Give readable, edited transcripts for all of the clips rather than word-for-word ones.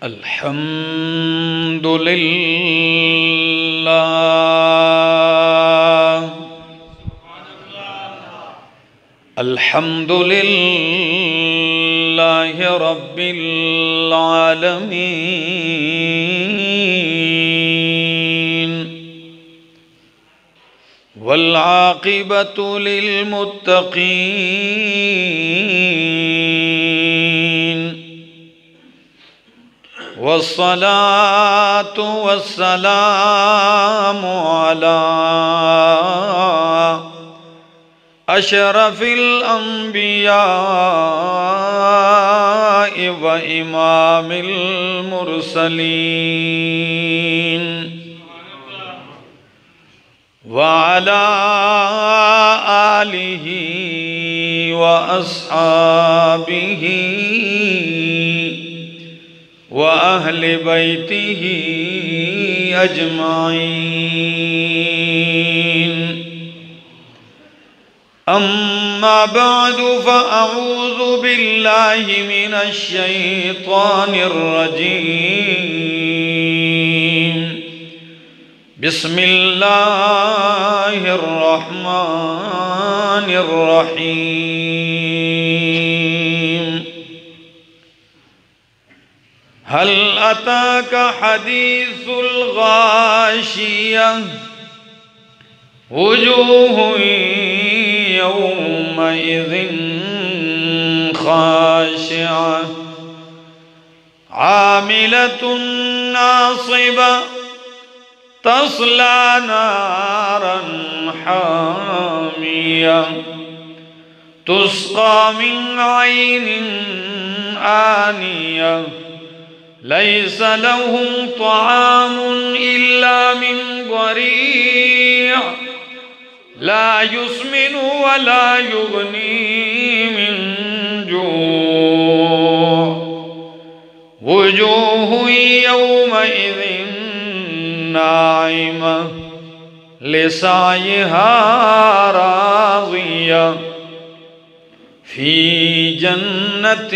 الحمد لله الحمد لله رب العالمين والعاقبة للمتقين والصلاة والسلام على أشرف الأنبياء وإمام المرسلين وعلى آله وأصحابه وأهل بيته أجمعين أما بعد فأعوذ بالله من الشيطان الرجيم بسم الله الرحمن الرحيم هل أتاك حديث الغاشية وجوه يومئذ خاشعة عاملة ناصبة تصلى نارا حامية تسقى من عين آنية ليس لهم طعام إلا من ضريع لا يسمن ولا يغني من جوع وجوه يومئذ ناعمة لسعيها راضية في جنة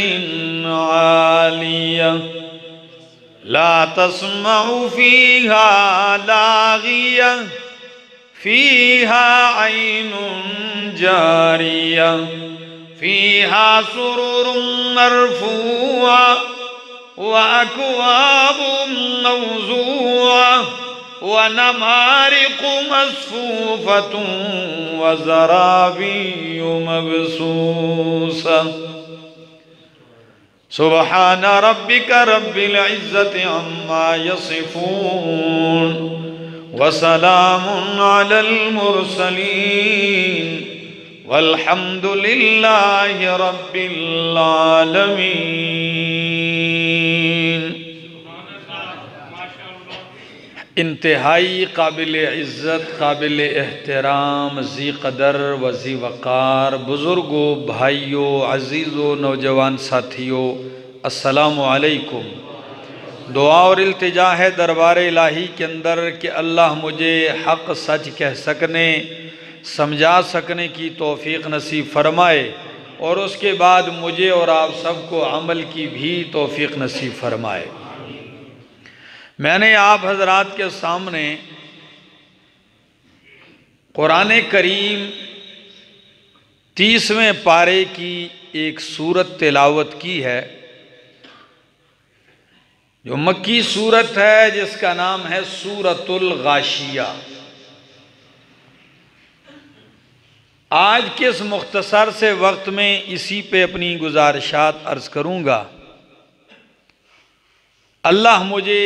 عالية لا تسمع فيها لاغية فيها عين جارية فيها سرر مرفوعة وأكواب موضوعة ونمارق مصفوفة وزرابي مبثوثة سبحان ربك رب العزة عما يصفون وسلام على المرسلين والحمد لله رب العالمين. انتہائی قابل عزت، قابل احترام، ذی قدر و ذی وقار بزرگوں، بھائیوں، عزیزوں، نوجوان ساتھیوں، السلام علیکم. دعا اور التجا ہے دربار الہی کے اندر کہ اللہ مجھے حق سچ کہہ سکنے، سمجھا سکنے کی توفیق نصیب فرمائے، اور اس کے بعد مجھے اور آپ سب کو عمل کی بھی توفیق نصیب فرمائے. میں نے آپ حضرات کے سامنے قرآن کریم 30ویں پارے کی ایک سورت تلاوت کی ہے، جو مکی سورت ہے، جس کا نام ہے سورۃ الغاشیہ. آج کے اس مختصر سے وقت میں اسی پہ اپنی گزارشات عرض کروں گا. اللہ مجھے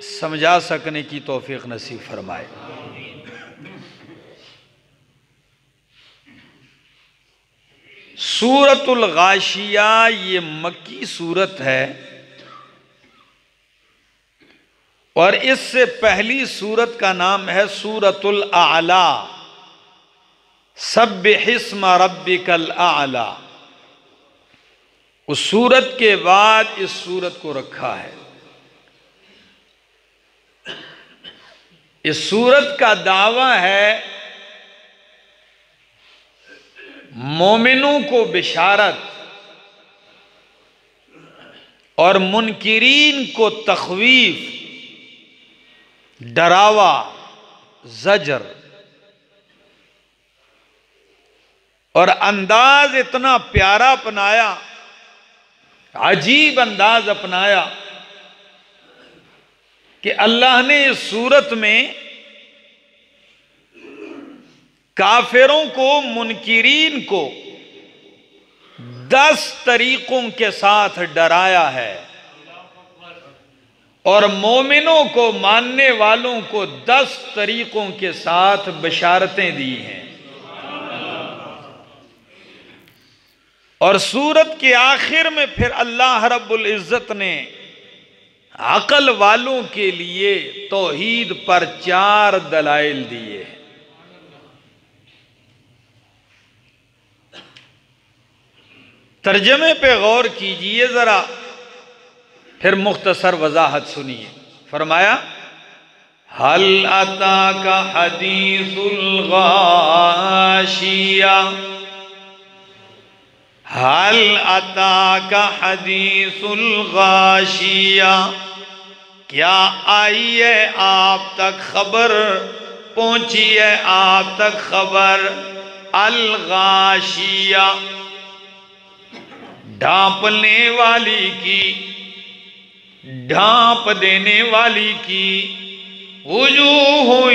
سمجھا سکنے کی توفیق نصیب فرمائے. سورۃ الغاشیہ یہ مکی سورت ہے، اور اس سے پہلی سورت کا نام ہے سورۃ الاعلی، سبح اسم ربک الاعلی. اس سورت کے بعد اس سورت کو رکھا ہے. اس سورت کا دعویٰ ہے مومنوں کو بشارت اور منکرین کو تخویف، ڈراوا، زجر، اور انداز اتنا پیارا اپنایا، عجیب انداز اپنایا کہ اللہ نے اس صورت میں کافروں کو، منکرین کو 10 طریقوں کے ساتھ ڈرایا ہے، اور مومنوں کو، ماننے والوں کو 10 طریقوں کے ساتھ بشارتیں دی ہیں۔ اور سورت کے آخر میں پھر اللہ رب العزت نے عقل والوں کے لیے توحید پر 4 دلائل دیے ہیں۔ ترجمے پہ غور کیجئے ذرا، پھر مختصر وضاحت سنیے۔ فرمایا هل اتاک حدیث الغاشیہ، هل اتاک حدیث الغاشیہ، کیا آئی ہے آپ تک خبر، پہنچی ہے آپ تک خبر، الغاشیہ، ڈھانپنے والی کی، ڈھانپ دینے والی کی، وجوہ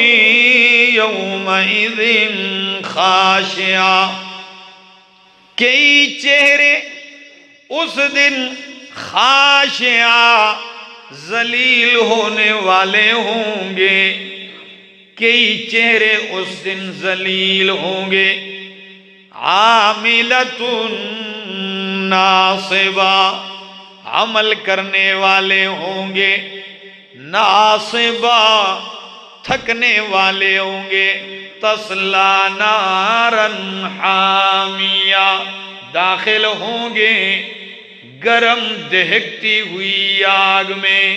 یومئذ خاشعہ، کئی چہرے اس دن خاشعہ، ذلیل ہونے والے ہوں گے، کئی چہرے اس دن ذلیل ہوں گے، عاملۃ ناصبہ، عمل کرنے والے ہوں گے، ناصبہ، تھکنے والے ہوں گے، تصلی نارا حامیہ، داخل ہوں گے گرم دہکتی ہوئی آگ میں۔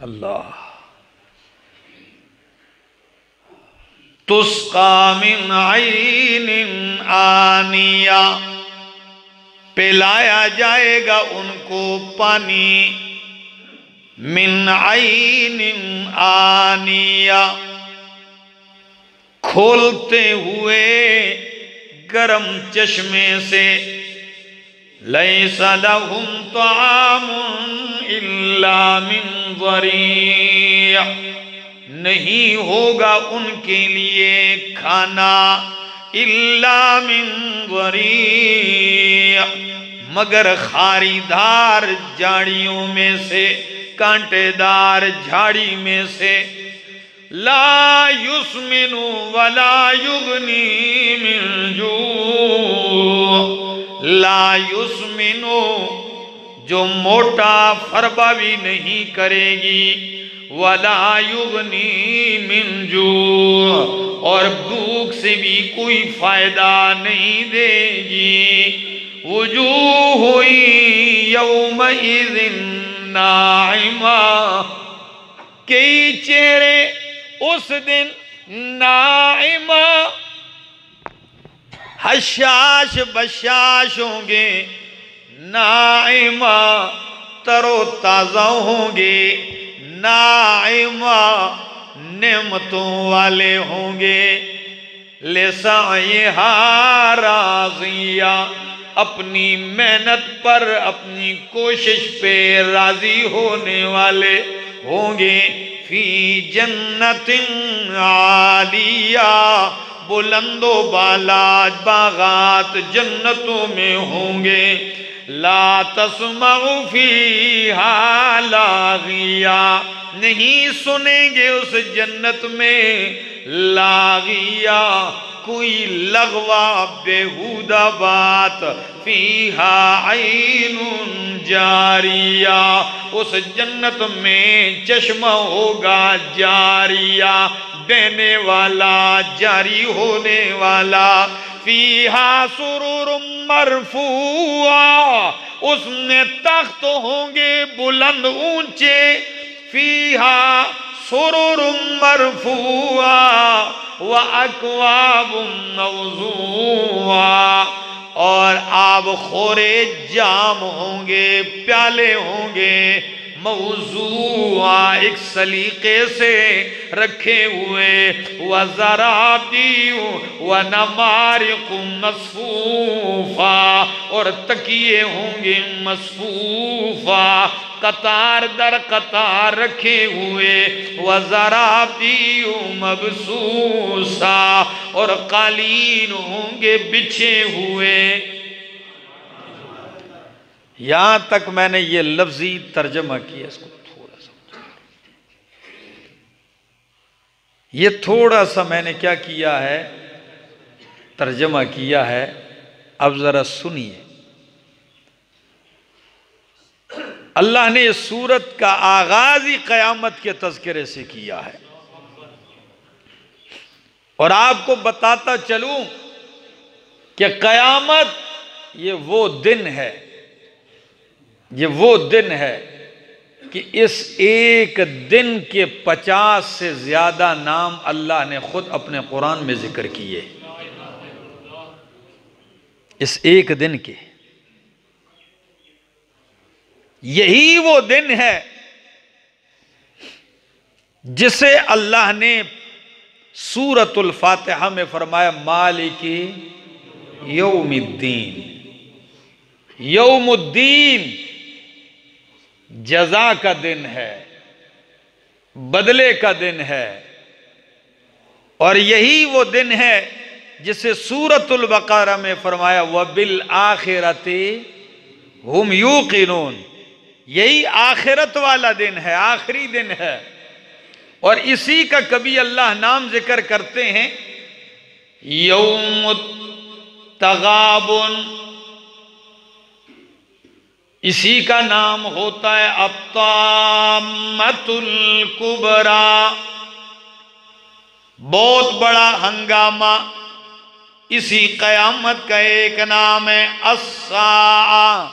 اللہ، تسقى من عین آنیہ، پلایا جائے گا ان کو پانی، من عین آنیہ، کھولتے ہوئے گرم چشمے سے، لیس لہم طعام الا من ضریع، نہیں ہوگا ان کے لیے کھانا الا من ضریع، مگر خاری دار جھاڑیوں میں سے، کانٹے دار جھاڑی میں سے، لا یسمن ولا یغنی من جوع، لا یسمن، جو موٹا فربا بھی نہیں کرے گی، ولا یغنی من جوع، اور بھوک سے بھی کوئی فائدہ نہیں دے گی، وجوہ یومئذ ناعمہ، کئی چہرے اس دن ناعمہ، حشاش بشاش ہوں گے، ناعمہ، تر و تازہ ہوں گے، ناعمہ، نعمتوں والے ہوں گے، لسعیہا راضیہ، اپنی محنت پر، اپنی کوشش پہ راضی ہونے والے ہوں گے، فی جنت عالیہ، بلند و بالا باغات جنتوں میں ہوں گے، لا تسمع فیہا لاغیہ، نہیں سنیں گے اس جنت میں لاغیہ، کوئی لغوہ بیہودہ بات، فیہا عین جاریہ، اس جنت میں چشمہ ہوگا جاریہ، بہنے والا، جاری ہونے والا، فیہا سرور مرفوعہ، اس میں تخت ہوں گے بلند اونچے، فیہا سرور مرفوعہ وَأَكْوَابٌ مَوْضُوعَةٌ، اور آب خورے جام ہوں گے، پیالے ہوں گے، موضوعہ ایک سلیقے سے رکھے ہوئے، وَزَرَابِيُّ وَنَمَارِقُ مَصْفُوفَةٌ، اور تکیے ہوں گے مصفوفہ، قطار در قطار رکھے ہوئے، وَزَرَابِيُّ مَبْثُوثَةٌ، اور قالین ہوں گے بچھے ہوئے۔ یہاں تک میں نے یہ لفظی ترجمہ کیا، اس کو تھوڑا سا، یہ تھوڑا سا میں نے کیا کیا ہے، ترجمہ کیا ہے۔ اب ذرا سنیے، اللہ نے اس سورت کا آغاز ہی قیامت کے تذکرے سے کیا ہے، اور آپ کو بتاتا چلوں کہ قیامت یہ وہ دن ہے، یہ وہ دن ہے کہ اس ایک دن کے 50 سے زیادہ نام اللہ نے خود اپنے قرآن میں ذکر کیے، اس ایک دن کے۔ یہی وہ دن ہے جسے اللہ نے سورۃ الفاتحہ میں فرمایا مالک یوم الدین، یوم الدین جزا کا دن ہے، بدلے کا دن ہے، اور یہی وہ دن ہے جسے سورۃ البقرہ میں فرمایا وَبِالْآخِرَةِ هُمْ يُوقِنُونَ، یہی آخرت والا دن ہے، آخری دن ہے، اور اسی کا کبھی اللہ نام ذکر کرتے ہیں یوم التغابن، اسی کا نام ہوتا ہے الطامۃ الکبریٰ، بہت بڑا ہنگامہ، اسی قیامت کا ایک نام ہے الساعہ،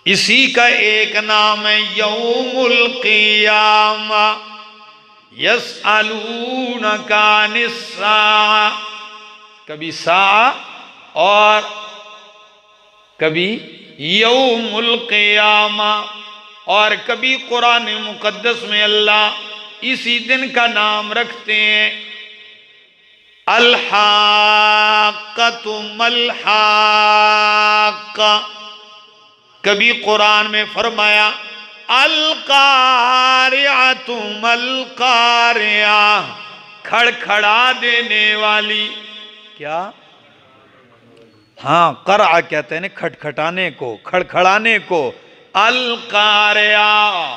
اسی کا ایک نام ہے یوم القیامہ، یسألونک عن الساعہ، کبھی ساعہ اور کبھی یوم القیامہ، اور کبھی قرآن مقدس میں اللہ اسی دن کا نام رکھتے ہیں الحاقۃ ملحاقہ، کبھی قرآن میں فرمایا القارعۃ ملقارعہ، کھڑکھڑا دینے والی، کیا؟ ہاں، قرع کہتے ہیں کھٹکھٹانے کو، کھڑکھڑانے کو، القارعہ،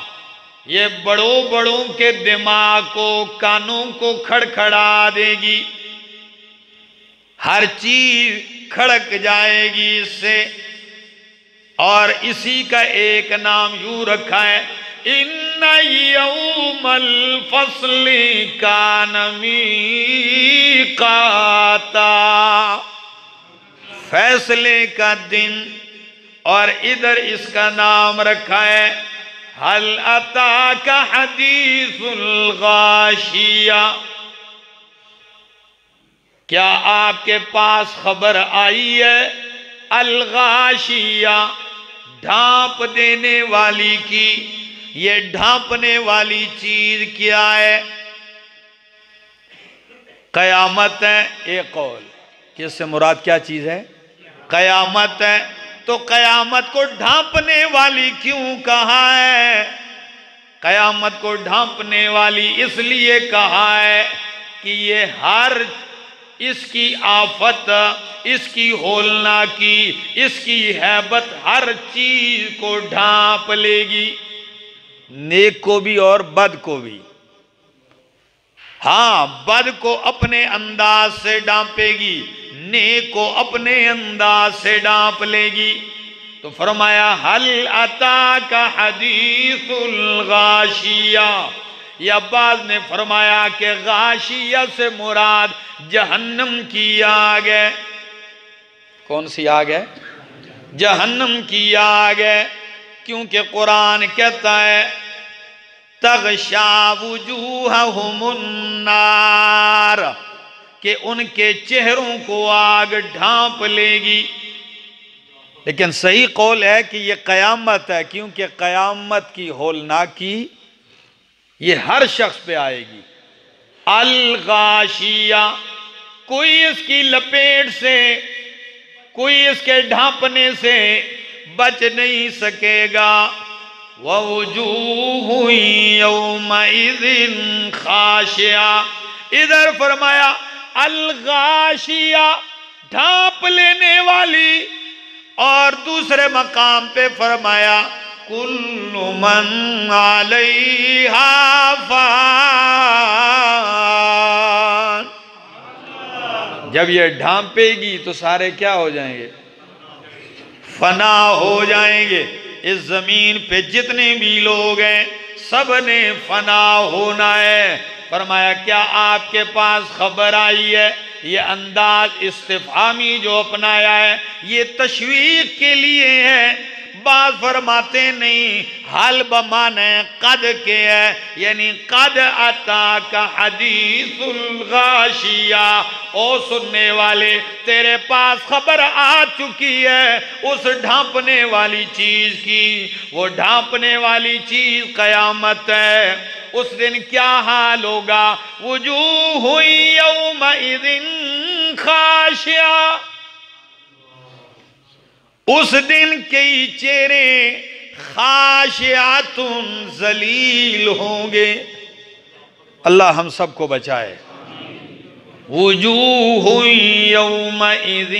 یہ بڑوں بڑوں کے دماغ کو، کانوں کو کھڑکھڑا دے گی، ہر چیز کھڑک جائے گی اس سے، اور اسی کا ایک نام یوں رکھا ہے ان یوم الفصل کان میقاتا، فیصلے کا دن، اور ادھر اس کا نام رکھا ہے هل اتاک حدیث الغاشیہ، کیا آپ کے پاس خبر آئی ہے الغاشیہ، ڈھانپ دینے والی کی؟ یہ ڈھانپنے والی چیز کیا ہے؟ قیامت ہے ایک قول، کہ اس سے مراد کیا چیز ہے؟ قیامت ہے، تو قیامت کو ڈھانپنے والی کیوں کہا ہے؟ قیامت کو ڈھانپنے والی اس لیے کہا ہے کہ یہ ہر اس کی آفت، اس کی ہولناکی، اس کی ہیبت ہر چیز کو ڈھانپ لے گی، نیک کو بھی اور بد کو بھی۔ ہاں، بد کو اپنے انداز سے ڈھانپے گی، نیک کو اپنے انداز سے ڈھانپ لے گی۔ تو فرمایا هل اتاک حدیث الغاشیہ، یا بعض نے فرمایا کہ غاشیہ سے مراد جہنم کی آگ ہے۔ کون سی آگ ہے؟ جہنم کی آگ ہے، کیونکہ قرآن کہتا ہے تغشا وجوہہم النار، کہ کہ ان کے چہروں کو آگ ڈھانپ لے گی۔ لیکن صحیح قول ہے کہ یہ قیامت ہے، کیونکہ قیامت کی ہولناکی یہ ہر شخص پہ آئے گی۔ الغاشیہ، کوئی اس کی لپیٹ سے، کوئی اس کے ڈھانپنے سے بچ نہیں سکے گا۔ وَوُجُوهٌ يَوْمَئِذٍ خَاشِعَةٌ، ادھر فرمایا الغاشیہ، ڈھانپ لینے والی، اور دوسرے مقام پہ فرمایا کُلُّ مَنْ عَلَيْهَا فان۔ جب یہ ڈھانپے گی تو سارے کیا ہو جائیں گے؟ فنا ہو جائیں گے۔ اس زمین پہ جتنے بھی لوگ ہیں سب نے فنا ہونا ہے۔ فرمایا کیا آپ کے پاس خبر آئی ہے؟ یہ انداز استفہامی جو اپنایا ہے یہ تشویق کے لیے ہے۔ بعض فرماتے نہیں، حال بمانے قد کے ہے، یعنی قد اتاک حدیث الغاشیہ، او سننے والے تیرے پاس خبر آ چکی ہے اس ڈھانپنے والی چیز کی۔ وہ ڈھانپنے والی چیز قیامت ہے۔ اس دن کیا حال ہوگا؟ وجوہ یومئذ خاشعہ، اس دن کئی چہرے خاشعۃ ذلیل ہوں گے۔ اللہ ہم سب کو بچائے۔ وجوہ یومئذ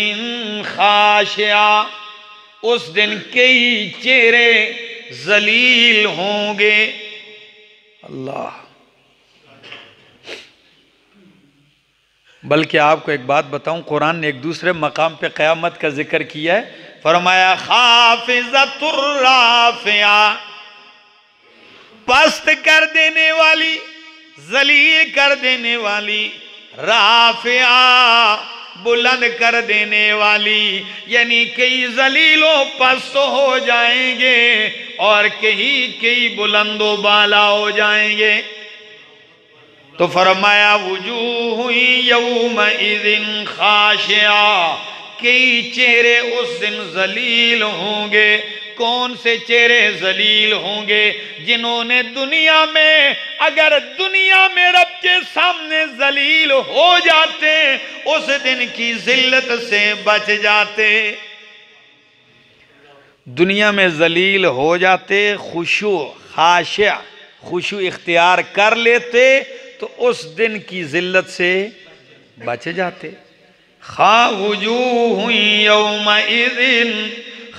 خاشعہ، اس دن کئی چہرے ذلیل ہوں گے۔ اللہ، بلکہ آپ کو ایک بات بتاؤں، قرآن نے ایک دوسرے مقام پہ قیامت کا ذکر کیا ہے۔ فرمایا خافضۃ الرافعہ، پست کر دینے والی، ذلیل کر دینے والی، رافعہ بلند کر دینے والی، یعنی کئی ذلیل و پست ہو جائیں گے اور کئی بلند و بالا ہو جائیں گے۔ تو فرمایا وجوہ یومئذ خاشعہ، کئی چہرے اس دن ذلیل ہوں گے۔ کون سے چہرے ذلیل ہوں گے؟ جنہوں نے دنیا میں، اگر دنیا میں رب کے سامنے ذلیل ہو جاتے اس دن کی ذلت سے بچ جاتے۔ دنیا میں ذلیل ہو جاتے، خشوع خاشع خشوع اختیار کر لیتے تو اس دن کی ذلت سے بچ جاتے۔ وجوہ یومئذ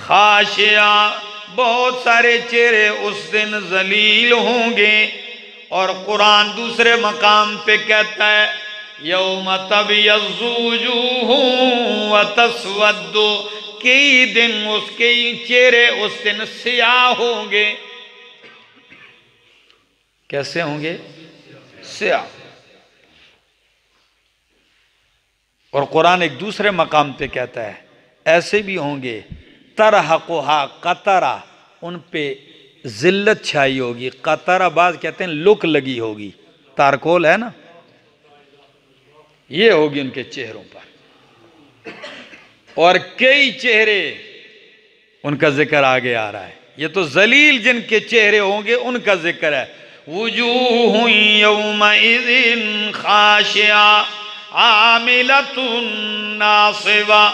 خاشعہ، بہت سارے چہرے اس دن ذلیل ہوں گے۔ اور قرآن دوسرے مقام پہ کہتا ہے یوم تبیض وجوہ وتسود، کئی دن کئی چہرے اس دن سیاہ ہوں گے۔ کیسے ہوں گے؟ سیاہ۔ اور قرآن ایک دوسرے مقام پہ کہتا ہے ایسے بھی ہوں گے ترحقھا قطرہ، ان پہ ذلت چھائی ہوگی۔ قطرہ بعض کہتے ہیں لک لگی ہوگی، تارکول ہے نا، یہ ہوگی ان کے چہروں پر۔ اور کئی چہرے ان کا ذکر آگے آ رہا ہے، یہ تو ذلیل جن کے چہرے ہوں گے ان کا ذکر ہے۔ وجوہ یومئذ خاشعہ عاملۃ ناصبہ،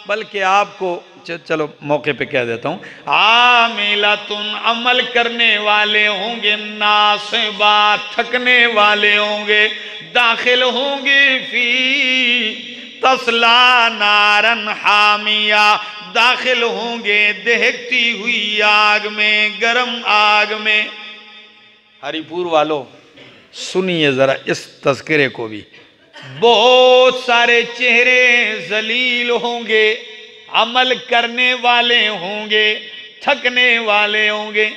بلکہ آپ کو چلو موقع پہ کہہ دیتا ہوں، عاملۃ عمل کرنے والے ہوں گے، ناصبہ تھکنے والے ہوں گے، داخل ہوں گے فی تصلا نارن حامیہ، داخل ہوں گے دہکتی ہوئی آگ میں، گرم آگ میں۔ ہری پور والوں سنیے ذرا اس تذکرے کو بھی، بہت سارے چہرے ذلیل ہوں گے، عمل کرنے والے ہوں گے، تھکنے والے ہوں گے۔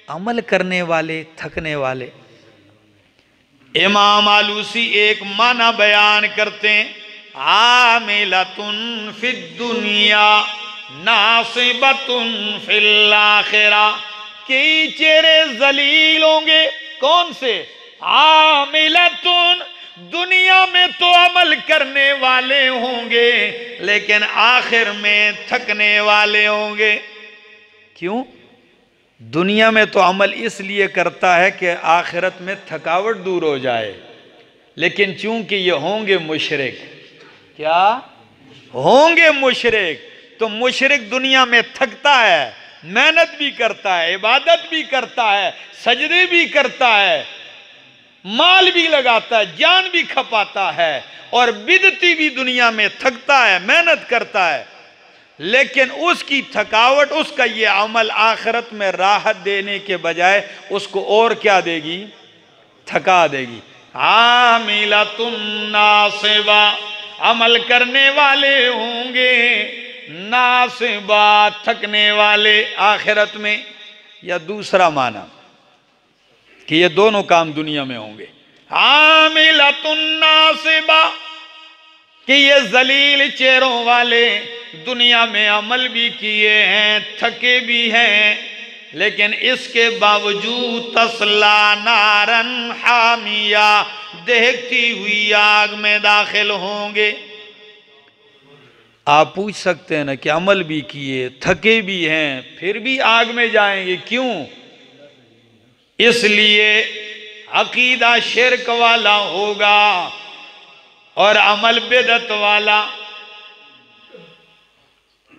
عمل کرنے والے، تھکنے والے، امام آلوسی ایک معنی بیان کرتے ہیں، عاملۃ فی الدنیا ناصبۃ فی الآخرہ، کئی چہرے ذلیل ہوں گے۔ کون سے؟ عاملۃ، دنیا میں تو عمل کرنے والے ہوں گے لیکن آخر میں تھکنے والے ہوں گے۔ کیوں؟ دنیا میں تو عمل اس لیے کرتا ہے کہ آخرت میں تھکاوٹ دور ہو جائے، لیکن چونکہ یہ ہوں گے مشرک، کیا ہوں گے مشرک، تو مشرک دنیا میں تھکتا ہے، محنت بھی کرتا ہے، عبادت بھی کرتا ہے، سجدے بھی کرتا ہے، مال بھی لگاتا ہے، جان بھی کھپاتا ہے، اور بدعتی بھی دنیا میں تھکتا ہے، محنت کرتا ہے، لیکن اس کی تھکاوٹ، اس کا یہ عمل آخرت میں راحت دینے کے بجائے اس کو اور کیا دے گی؟ تھکا دے گی۔ عاملۃ ناصبہ، عمل کرنے والے ہوں گے، ناصبہ، تھکنے والے آخرت میں۔ یا دوسرا معنی کہ یہ دونوں کام دنیا میں ہوں گے۔ عاملۃ ناصبہ کہ یہ ذلیل چہروں والے دنیا میں عمل بھی کیے ہیں، تھکے بھی ہیں، لیکن اس کے باوجود تصلا نارن حامیہ، دہکتی ہوئی آگ میں داخل ہوں گے۔ آپ پوچھ سکتے ہیں نا کہ عمل بھی کیے، تھکے بھی ہیں، پھر بھی آگ میں جائیں گے، کیوں؟ اس لیے عقیدہ شرک والا ہوگا اور عمل بدعت والا،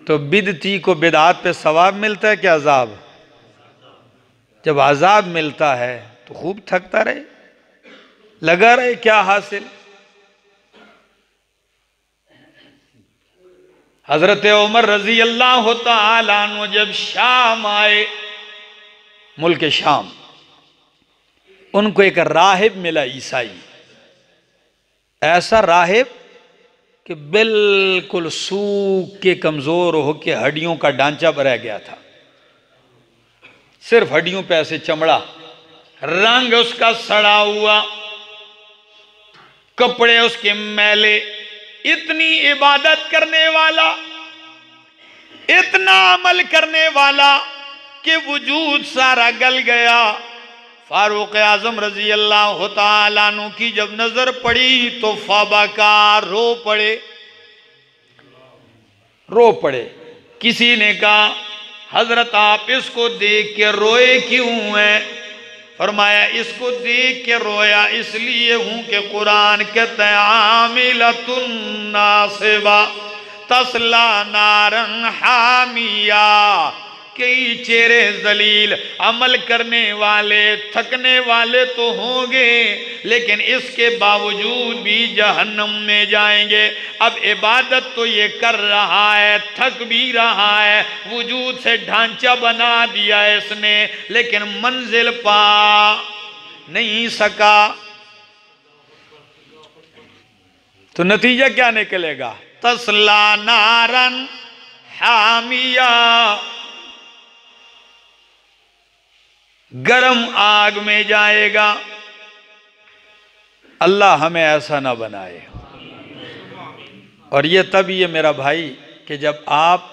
تو بدعتی کو بدعات پہ ثواب ملتا ہے کہ عذاب؟ جب عذاب ملتا ہے تو خوب تھکتا رہے، لگا رہے، کیا حاصل؟ حضرت عمر رضی اللہ تعالیٰ عنہ جب شام آئے، ملک شام، ان کو ایک راہب ملا، عیسائی، ایسا راہب کہ بالکل سوکھ کے کمزور ہو کے ہڈیوں کا ڈھانچہ رہ گیا تھا، صرف ہڈیوں پہ ایسے چمڑا، رنگ اس کا سڑا ہوا، کپڑے اس کے میلے، اتنی عبادت کرنے والا، اتنا عمل کرنے والا کہ وجود سارا گل گیا۔ فاروق اعظم رضی اللہ تعالیٰ عنہ کی جب نظر پڑی تو فبکا، رو پڑے۔ کسی نے کہا حضرت آپ اس کو دیکھ کے روئے کیوں ہیں؟ فرمایا اس کو دیکھ کے رویا اس لیے ہوں کہ قرآن کہتا ہے عاملۃ ناصبہ تصلی نارا حامیہ، کئی چہرے ذلیل، عمل کرنے والے، تھکنے والے تو ہوں گے لیکن اس کے باوجود بھی جہنم میں جائیں گے۔ اب عبادت تو یہ کر رہا ہے، تھک بھی رہا ہے، وجود سے ڈھانچہ بنا دیا ہے اس نے، لیکن منزل پا نہیں سکا، تو نتیجہ کیا نکلے گا؟ تصلا نارن حامیہ، گرم آگ میں جائے گا۔ اللہ ہمیں ایسا نہ بنائے۔ اور یہ تب یہ میرا بھائی کہ جب آپ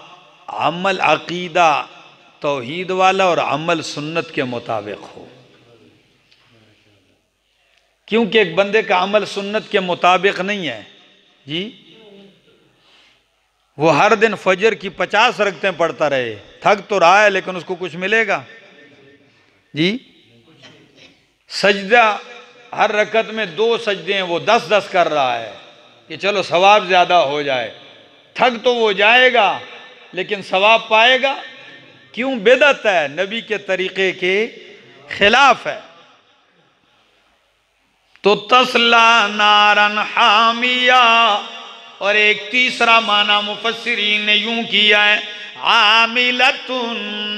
عمل عقیدہ توحید والا اور عمل سنت کے مطابق ہو، کیونکہ ایک بندے کا عمل سنت کے مطابق نہیں ہے جی، وہ ہر دن فجر کی 50 رکعتیں پڑھتا رہے، تھک تو رہا ہے لیکن اس کو کچھ ملے گا جی؟ سجدہ ہر رکعت میں 2 سجدے ہیں، وہ 10 کر رہا ہے کہ چلو ثواب زیادہ ہو جائے، تھک تو وہ جائے گا لیکن ثواب پائے گا؟ کیوں؟ بدعت ہے، نبی کے طریقے کے خلاف ہے۔ تو تصلا نارن حامیہ۔ اور ایک تیسرا معنی مفسرین نے یوں کیا ہے عاملۃ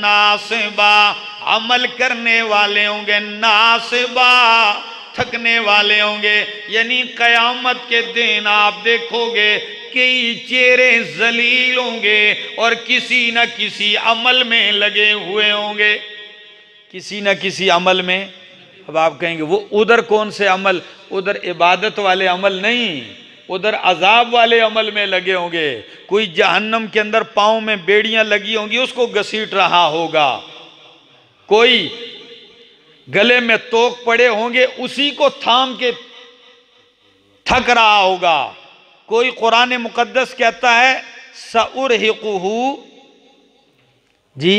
ناصبہ، عمل کرنے والے ہوں گے، ناصبہ، تھکنے والے ہوں گے، یعنی قیامت کے دن آپ دیکھو گے کئی چہرے ذلیل ہوں گے اور کسی نہ کسی عمل میں لگے ہوئے ہوں گے، کسی نہ کسی عمل میں۔ اب آپ کہیں گے وہ ادھر کون سے عمل؟ ادھر عبادت والے عمل نہیں، ادھر عذاب والے عمل میں لگے ہوں گے۔ کوئی جہنم کے اندر پاؤں میں بیڑیاں لگی ہوں گی، اس کو گھسیٹ رہا ہوگا، کوئی گلے میں توک پڑے ہوں گے، اسی کو تھام کے تھک رہا ہوگا. کوئی قرآن مقدس کہتا ہے سَأُرْهِقُهُ جی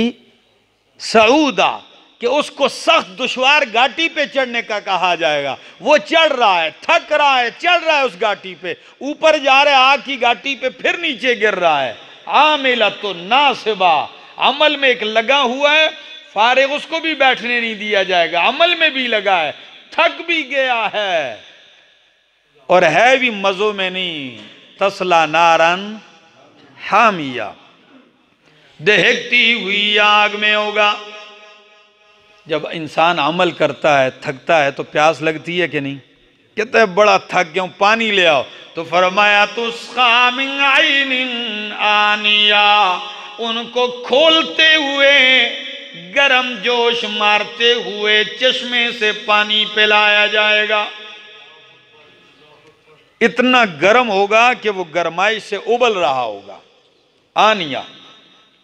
سعودا، کہ اس کو سخت دشوار گھاٹی پہ چڑھنے کا کہا جائے گا. وہ چڑھ رہا ہے، تھک رہا ہے، چڑھ رہا ہے اس گھاٹی پہ، اوپر جا رہا ہے آگ کی گھاٹی پہ، پھر نیچے گر رہا ہے. عاملۃ ناصبہ، عمل میں ایک لگا ہوا ہے، فارغ اس کو بھی بیٹھنے نہیں دیا جائے گا، عمل میں بھی لگا ہے، تھک بھی گیا ہے اور ہے بھی مزوں میں نہیں. تسلا نارن حامیہ، دہکتی ہوئی آگ میں ہوگا. جب انسان عمل کرتا ہے، تھکتا ہے تو پیاس لگتی ہے کہ نہیں؟ کہتا ہے بڑا تھک گیا ہوں، پانی لے آؤ. تو فرمایا تسقا من عین آنیہ، ان کو کھولتے ہوئے گرم جوش مارتے ہوئے چشمے سے پانی پلایا جائے گا. اتنا گرم ہوگا کہ وہ گرمائش سے ابل رہا ہوگا. آنیہ.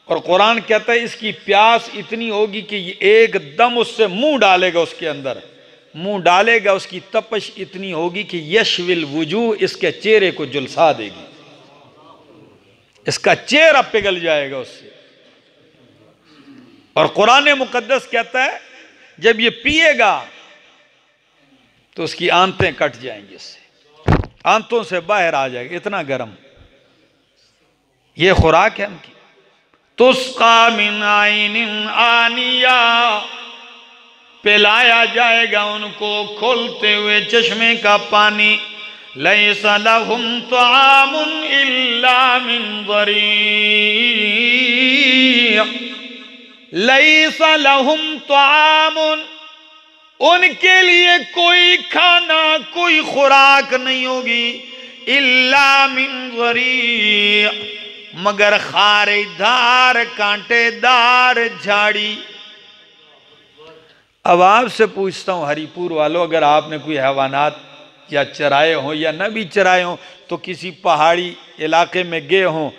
اور قرآن کہتا ہے اس کی پیاس اتنی ہوگی کہ یہ ایک دم اس سے منہ ڈالے گا، اس کے اندر منہ ڈالے گا، اس کی تپش اتنی ہوگی کہ یشوی الوجوہ، اس کے چہرے کو جلسا دے گی، اس کا چہرہ پگھل جائے گا اس سے. اور قرآن مقدس کہتا ہے جب یہ پیے گا تو اس کی آنتیں کٹ جائیں گی، اس سے آنتوں سے باہر آ جائے گا، اتنا گرم. یہ خوراک ہے ان کی. تسقا من عین آنیہ، پلایا جائے گا ان کو کھولتے ہوئے چشمے کا پانی. لیس لہم طعام الا من ضریع، لیس لہم طعام، ان کے لیے کوئی کھانا، کوئی خوراک نہیں ہوگی، الا من ضریع، مگر خارے دار، کانٹے دار جھاڑی. اب آپ سے پوچھتا ہوں ہری پور والوں، اگر آپ نے کوئی حیوانات یا چرائے ہوں یا نہ بھی چرائے ہوں تو کسی پہاڑی علاقے میں گئے ہوں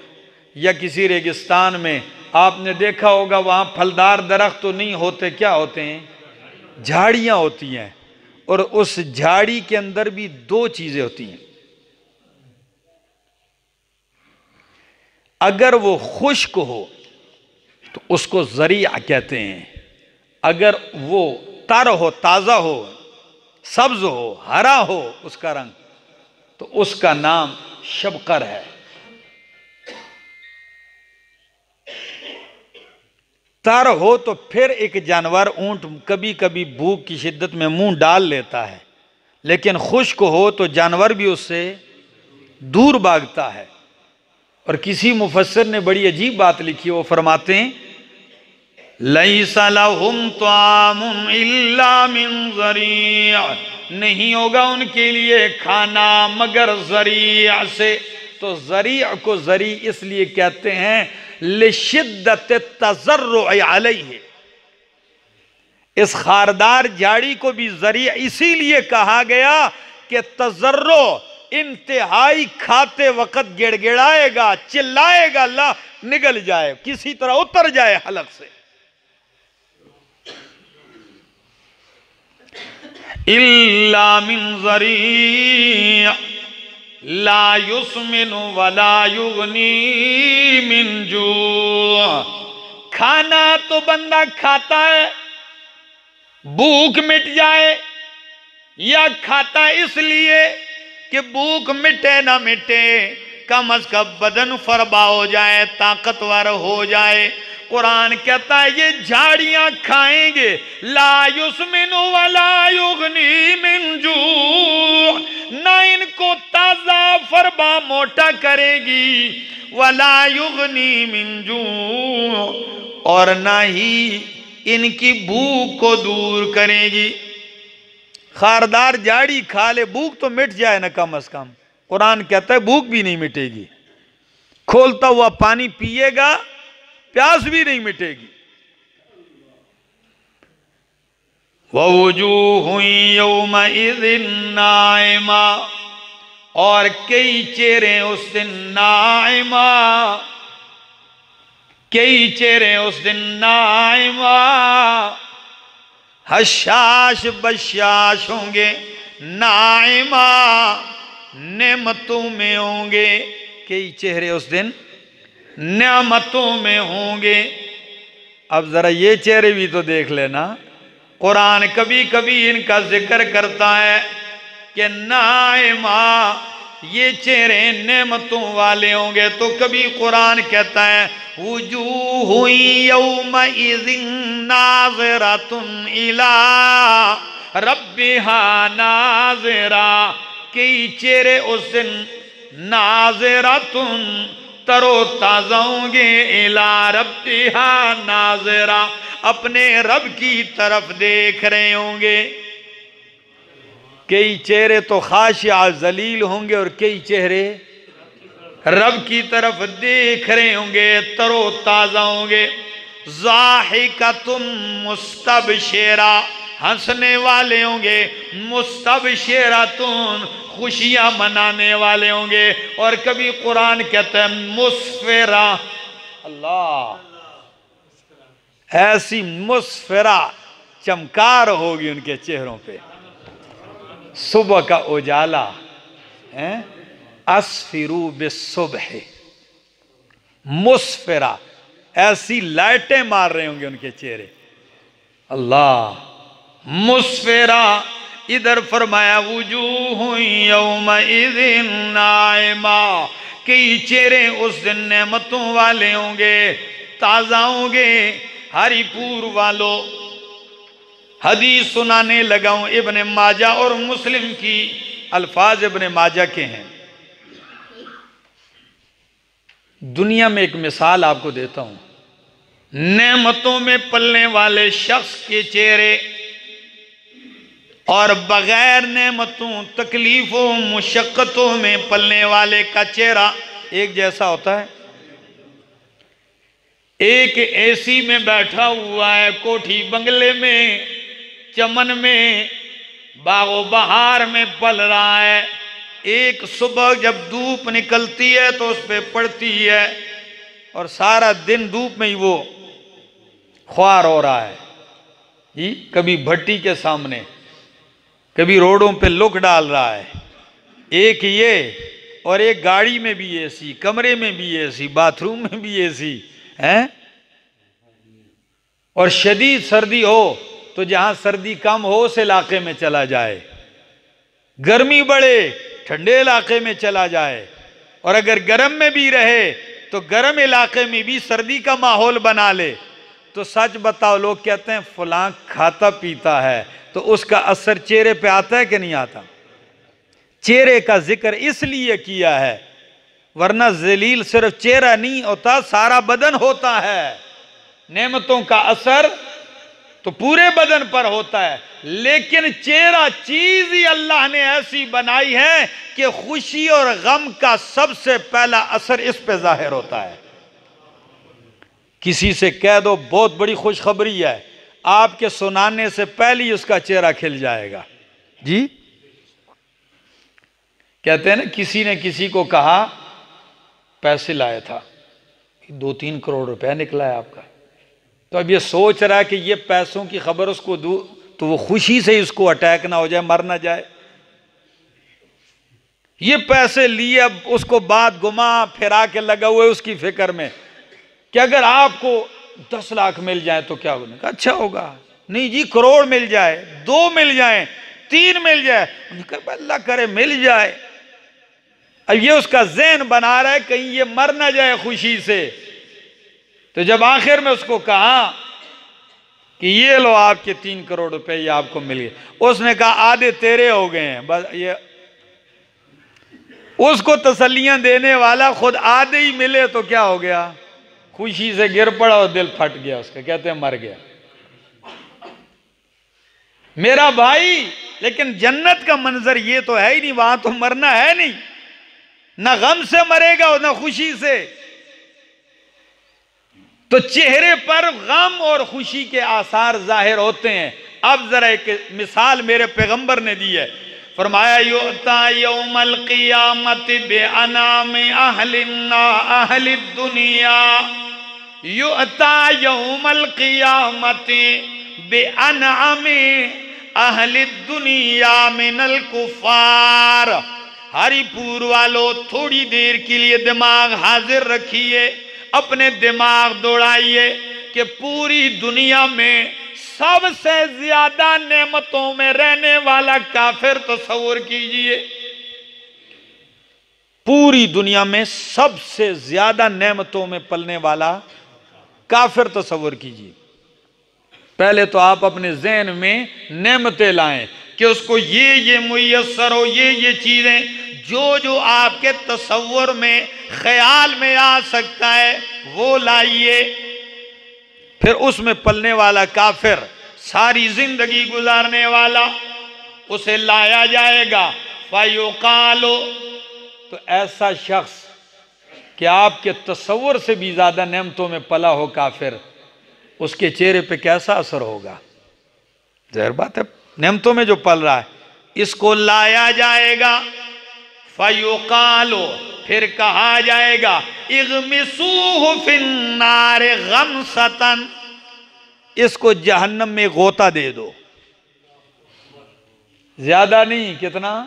یا کسی ریگستان میں، آپ نے دیکھا ہوگا وہاں پھلدار درخت تو نہیں ہوتے، کیا ہوتے ہیں؟ جھاڑیاں ہوتی ہیں. اور اس جھاڑی کے اندر بھی دو چیزیں ہوتی ہیں. اگر وہ خشک ہو تو اس کو زریع کہتے ہیں، اگر وہ تر ہو، تازہ ہو، سبز ہو، ہرا ہو اس کا رنگ، تو اس کا نام شبقر ہے. تر ہو تو پھر ایک جانور اونٹ کبھی کبھی بھوک کی شدت میں منہ ڈال لیتا ہے، لیکن خشک ہو تو جانور بھی اس سے دور بھاگتا ہے. اور کسی مفسر نے بڑی عجیب بات لکھی، وہ فرماتے ہیں لیس لہم طعام الا من ضریع، نہیں ہوگا ان کے لیے کھانا مگر ذریع سے. تو ذریع کو ذریع اس لیے کہتے ہیں لشدت التضرع علیہ. اس خاردار جھاڑی کو بھی ذریع اسی لیے کہا گیا کہ تضرع، انتہائی کھاتے وقت گڑ گڑائے گا، چلائے گا، اللہ نگل جائے، کسی طرح اتر جائے حلق سے. الا من ضریع لا یسمن ولا یغنی من جوع. کھانا تو بندہ کھاتا ہے بھوک مٹ جائے، یا کھاتا اس لیے کہ بھوک مٹے نہ مٹے، کم از کم بدن فربا ہو جائے، طاقتور ہو جائے. قرآن کہتا ہے یہ جھاڑیاں کھائیں گے، لا یسمن ولا یغنی من جوع، نہ ان کو تازہ فربا موٹا کرے گی، ولا یغنی من جوع، اور نہ ہی ان کی بھوک کو دور کرے گی. خاردار جھاڑی کھا لے بھوک تو مٹ جائے نا کم از کم. قرآن کہتا ہے بھوک بھی نہیں مٹے گی، کھولتا ہوا پانی پیے گا پیاس بھی نہیں مٹے گی. وَوُجُوهٌ يَوْمَئِذٍ نَاعِمَةٌ، اور کئی چہرے اس دن ناعمہ، کئی چہرے اس دن ناعمہ، حشاش بشاش ہوں گے، ناعمہ نعمتوں میں ہوں گے. کئی چہرے اس دن نعمتوں میں ہوں گے. اب ذرا یہ چہرے بھی تو دیکھ لینا. قرآن کبھی کبھی ان کا ذکر کرتا ہے کہ نائمہ یہ چہرے نعمتوں والے ہوں گے، تو کبھی قرآن کہتا ہے وجوہ یومئذ ناظرۃ الی ربہا ناظرہ. کئی چہرے اس دن ناظرۃ تر و تازہ ہوں گے، الی ربہا ناظرہ اپنے رب کی طرف دیکھ رہے ہوں گے. کئی چہرے تو خاشع ذلیل ہوں گے اور کئی چہرے رب کی طرف دیکھ رہے ہوں گے، تر و تازہ ہوں گے. ضاحکۃ مستبشرہ ہنسنے والے ہوں گے، مستبشرۃ خوشیاں منانے والے ہوں گے. اور کبھی قرآن کہتا ہے مسفرہ، اللہ ایسی مسفرہ چمکار ہوگی ان کے چہروں پہ. صبح کا اجالا، اسفروا بالصبح، مسفرہ ایسی لائٹیں مار رہے ہوں گے ان کے چہرے. اللہ مسفرہ. ادھر فرمایا وجوہ یومئذ ناعمہ، کئی چہرے اس دن نعمتوں والے ہوں گے، تازہ ہوں گے. ہری پور والوں حدیث سنانے لگا ہوں، ابن ماجہ اور مسلم کی الفاظ ابن ماجہ کے ہیں. دنیا میں ایک مثال آپ کو دیتا ہوں. نعمتوں میں پلنے والے شخص کے چہرے اور بغیر نعمتوں تکلیفوں مشقتوں میں پلنے والے کا چہرہ ایک جیسا ہوتا ہے. ایک اے سی میں بیٹھا ہوا ہے، کوٹھی بنگلے میں، چمن میں، باغ و بہار میں پل رہا ہے. ایک صبح جب دھوپ نکلتی ہے تو اس پہ پڑتی ہے اور سارا دن دھوپ میں ہی وہ خوار ہو رہا ہے. جی کبھی بھٹی کے سامنے، کبھی روڈوں پہ لک ڈال رہا ہے. ایک یہ، اور ایک گاڑی میں بھی اے سی، کمرے میں بھی اے سی، باتھ روم میں بھی اے سی ہے. اور شدید سردی ہو تو جہاں سردی کم ہو اس علاقے میں چلا جائے، گرمی بڑھے ٹھنڈے علاقے میں چلا جائے، اور اگر گرم میں بھی رہے تو گرم علاقے میں بھی سردی کا ماحول بنا لے. تو سچ بتاؤ، لوگ کہتے ہیں فلاں کھاتا پیتا ہے تو اس کا اثر چہرے پہ آتا ہے کہ نہیں آتا؟ چہرے کا ذکر اس لیے کیا ہے، ورنہ ذلیل صرف چہرہ نہیں ہوتا، سارا بدن ہوتا ہے. نعمتوں کا اثر تو پورے بدن پر ہوتا ہے، لیکن چہرہ چیز ہی اللہ نے ایسی بنائی ہے کہ خوشی اور غم کا سب سے پہلا اثر اس پہ ظاہر ہوتا ہے. کسی سے کہہ دو بہت بڑی خوشخبری ہے، آپ کے سنانے سے پہلے ہی اس کا چہرہ کھل جائے گا. جی کہتے ہیں نا، کسی نے کسی کو کہا پیسے لایا تھا، 2-3 کروڑ روپے نکلا ہے آپ کا، تو اب یہ سوچ رہا ہے کہ یہ پیسوں کی خبر اس کو دوں تو وہ خوشی سے اس کو اٹیک نہ ہو جائے، مر نہ جائے. یہ پیسے لیے، اب اس کو بات گما پھرا کے لگا ہوئے اس کی فکر میں کہ اگر آپ کو 10 لاکھ مل جائیں تو کیا ہوگا؟ اچھا ہوگا. نہیں جی، کروڑ مل جائے، 2 مل جائیں، 3 مل جائے، اللہ کرے مل جائے. اب یہ اس کا ذہن بنا رہا ہے کہیں یہ مر نہ جائے خوشی سے. تو جب آخر میں اس کو کہا کہ یہ لو آپ کے 3 کروڑ روپے یہ آپ کو مل گئے، اس نے کہا آدھے تیرے ہو گئے ہیں. بس یہ اس کو تسلیاں دینے والا خود آدھے ہی ملے تو کیا ہو گیا؟ خوشی سے گر پڑا اور دل پھٹ گیا اس کا، کہتے ہیں مر گیا. میرا بھائی، لیکن جنت کا منظر یہ تو ہے ہی نہیں، وہاں تو مرنا ہے نہیں، نہ غم سے مرے گا اور نہ خوشی سے. تو چہرے پر غم اور خوشی کے آثار ظاہر ہوتے ہیں. اب ذرا ایک مثال میرے پیغمبر نے دی ہے، فرمایا یؤتا یوم القیامت بانعام اہل الدنیا، یؤتا یوم القیامت بانعام اہل الدنیا من الکفار. ہری پور والو تھوڑی دیر کے لیے دماغ حاضر رکھیے، اپنے دماغ دوڑائیے کہ پوری دنیا میں سب سے زیادہ نعمتوں میں رہنے والا کافر تصور کیجئے، پوری دنیا میں سب سے زیادہ نعمتوں میں پلنے والا کافر تصور کیجئے۔ پہلے تو آپ اپنے ذہن میں نعمتیں لائیں کہ اس کو یہ میسر ہو، یہ چیزیں جو آپ کے تصور میں خیال میں آ سکتا ہے وہ لائیے۔ پھر اس میں پلنے والا کافر، ساری زندگی گزارنے والا، اسے لایا جائے گا فَيُقَالُ، تو ایسا شخص کہ آپ کے تصور سے بھی زیادہ نعمتوں میں پلا ہو کافر، اس کے چہرے پہ کیسا اثر ہوگا؟ ظاہر بات ہے نعمتوں میں جو پل رہا ہے، اس کو لایا جائے گا فَيُقَالُ، پھر کہا جائے گا اغمسوہ فی النار غمسۃ، اس کو جہنم میں غوطہ دے دو، زیادہ نہیں، کتنا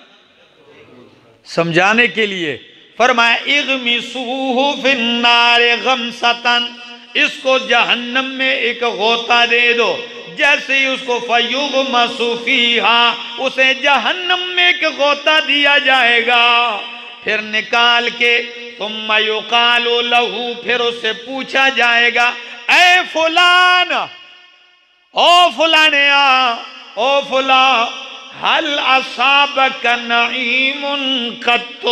سمجھانے کے لیے فرمایا اغمسوہ فی النار غمسۃ، اس کو جہنم میں ایک غوطہ دے دو۔ جیسے ہی اس کو فیغمس فیہا، اسے جہنم میں ایک غوطہ دیا جائے گا، پھر نکال کے ثم یقال لہو، پھر اسے پوچھا جائے گا اے فلان، او فلانیا، او فلان، حل اصابک نعیم قط،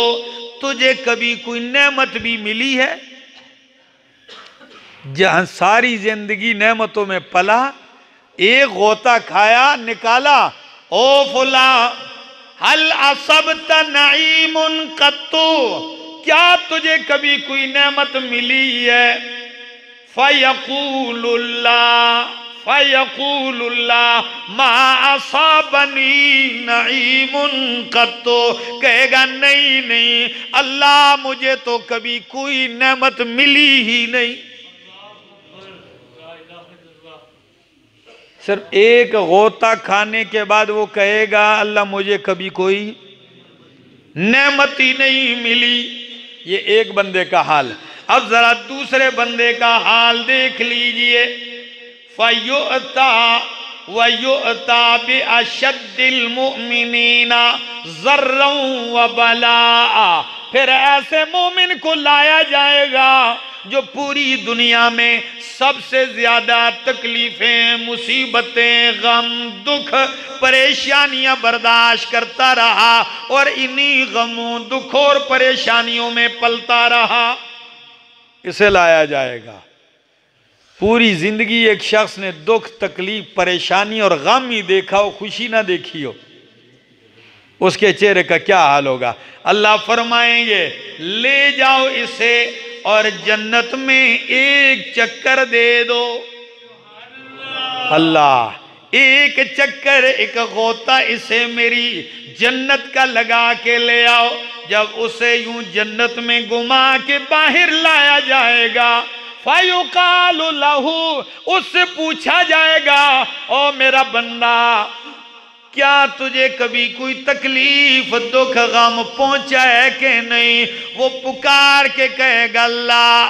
تجھے کبھی کوئی نعمت بھی ملی ہے؟ جہاں ساری زندگی نعمتوں میں پلا، ایک غوطہ کھایا نکالا، او فلان حل اصبت نعیم قط، کیا تجھے کبھی کوئی نعمت ملی ہے؟ فیقول اللہ ما اصابنی نعیم قط، کہے گا نہیں اللہ، مجھے تو کبھی کوئی نعمت ملی ہی نہیں۔ صرف ایک غوطہ کھانے کے بعد وہ کہے گا اللہ مجھے کبھی کوئی نعمت ہی نہیں ملی۔ یہ ایک بندے کا حال۔ اب ذرا دوسرے بندے کا حال دیکھ لیجئے۔ فَيُؤْتَى وَيُؤْتَى بِأَشَدِّ الْمُؤْمِنِينَ ضَرًّا وَبَلَاءً، پھر ایسے مومن کو لایا جائے گا جو پوری دنیا میں سب سے زیادہ تکلیفیں، مصیبتیں، غم، دکھ، پریشانیاں برداشت کرتا رہا اور انہی غموں، دکھوں اور پریشانیوں میں پلتا رہا، اسے لایا جائے گا۔ پوری زندگی ایک شخص نے دکھ، تکلیف، پریشانی اور غم ہی دیکھا ہو، خوشی نہ دیکھی ہو، اس کے چہرے کا کیا حال ہوگا؟ اللہ فرمائیں گے لے جاؤ اسے اور جنت میں ایک چکر دے دو۔ اللہ، ایک چکر، ایک غوطہ اسے میری جنت کا لگا کے لے آؤ۔ جب اسے یوں جنت میں گھما کے باہر لایا جائے گا، فَيُقَالُ لَهُ، اس سے پوچھا جائے گا او میرا بندہ، کیا تجھے کبھی کوئی تکلیف، دکھ، غم پہنچا ہے کہ نہیں؟ وہ پکار کے کہے گا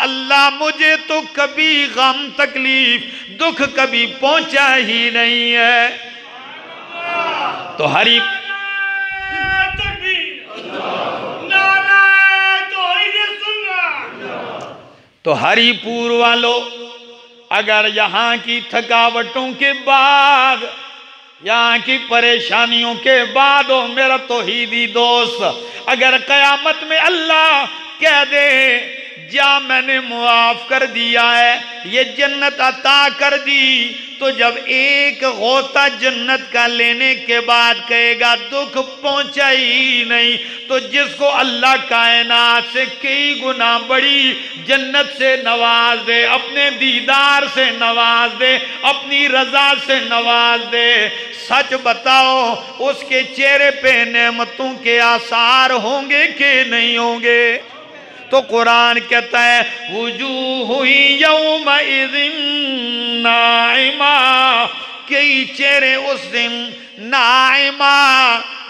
اللہ مجھے تو کبھی غم، تکلیف، دکھ کبھی پہنچا ہی نہیں ہے۔ تو ہری ہری پور والو، اگر یہاں کی تھکاوٹوں کے بعد، یہاں کی پریشانیوں کے بعد، ہو میرا توحیدی دوست، اگر قیامت میں اللہ کہہ دے جا میں نے معاف کر دیا ہے، یہ جنت عطا کر دی، تو جب ایک غوطہ جنت کا لینے کے بعد کہے گا دکھ پہنچا ہی نہیں، تو جس کو اللہ کائنات سے کئی گنا بڑی جنت سے نواز دے، اپنے دیدار سے نواز دے، اپنی رضا سے نواز دے، سچ بتاؤ اس کے چہرے پہ نعمتوں کے آثار ہوں گے کہ نہیں ہوں گے؟ تو قرآن کہتا ہے وجوہ یومئذ ناعمہ، کئی چہرے اس دن نائمہ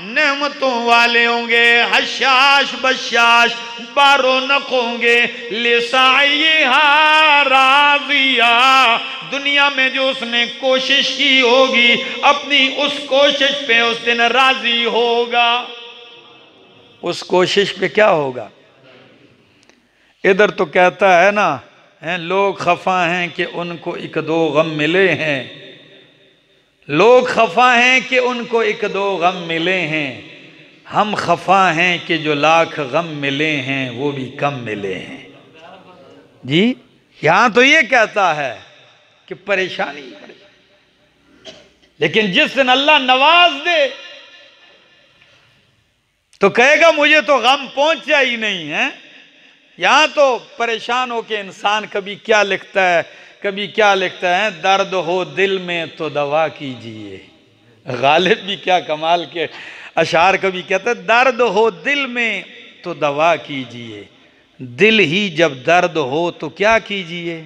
نعمتوں والے ہوں گے، حشاش بشاش بارونق ہوں گے، لسعیہا راضیہ، دنیا میں جو اس نے کوشش کی ہوگی اپنی اس کوشش پہ اس دن راضی ہوگا۔ اس کوشش پہ کیا ہوگا؟ ادھر تو کہتا ہے نا لوگ خفا ہیں کہ ان کو ایک دو غم ملے ہیں، لوگ خفا ہیں کہ ان کو ایک دو غم ملے ہیں، ہم خفا ہیں کہ جو لاکھ غم ملے ہیں وہ بھی کم ملے ہیں۔ جی یہاں تو یہ کہتا ہے کہ پریشانی، لیکن جس دن اللہ نواز دے تو کہے گا مجھے تو غم پہنچا ہی نہیں ہے۔ یہاں تو پریشان ہو کے انسان کبھی کیا لکھتا ہے، کبھی کیا لکھتا ہے، درد ہو دل میں تو دوا کیجئے۔ غالب بھی کیا کمال کے اشعار کبھی کہتا ہے، درد ہو دل میں تو دوا کیجئے، دل ہی جب درد ہو تو کیا کیجئے۔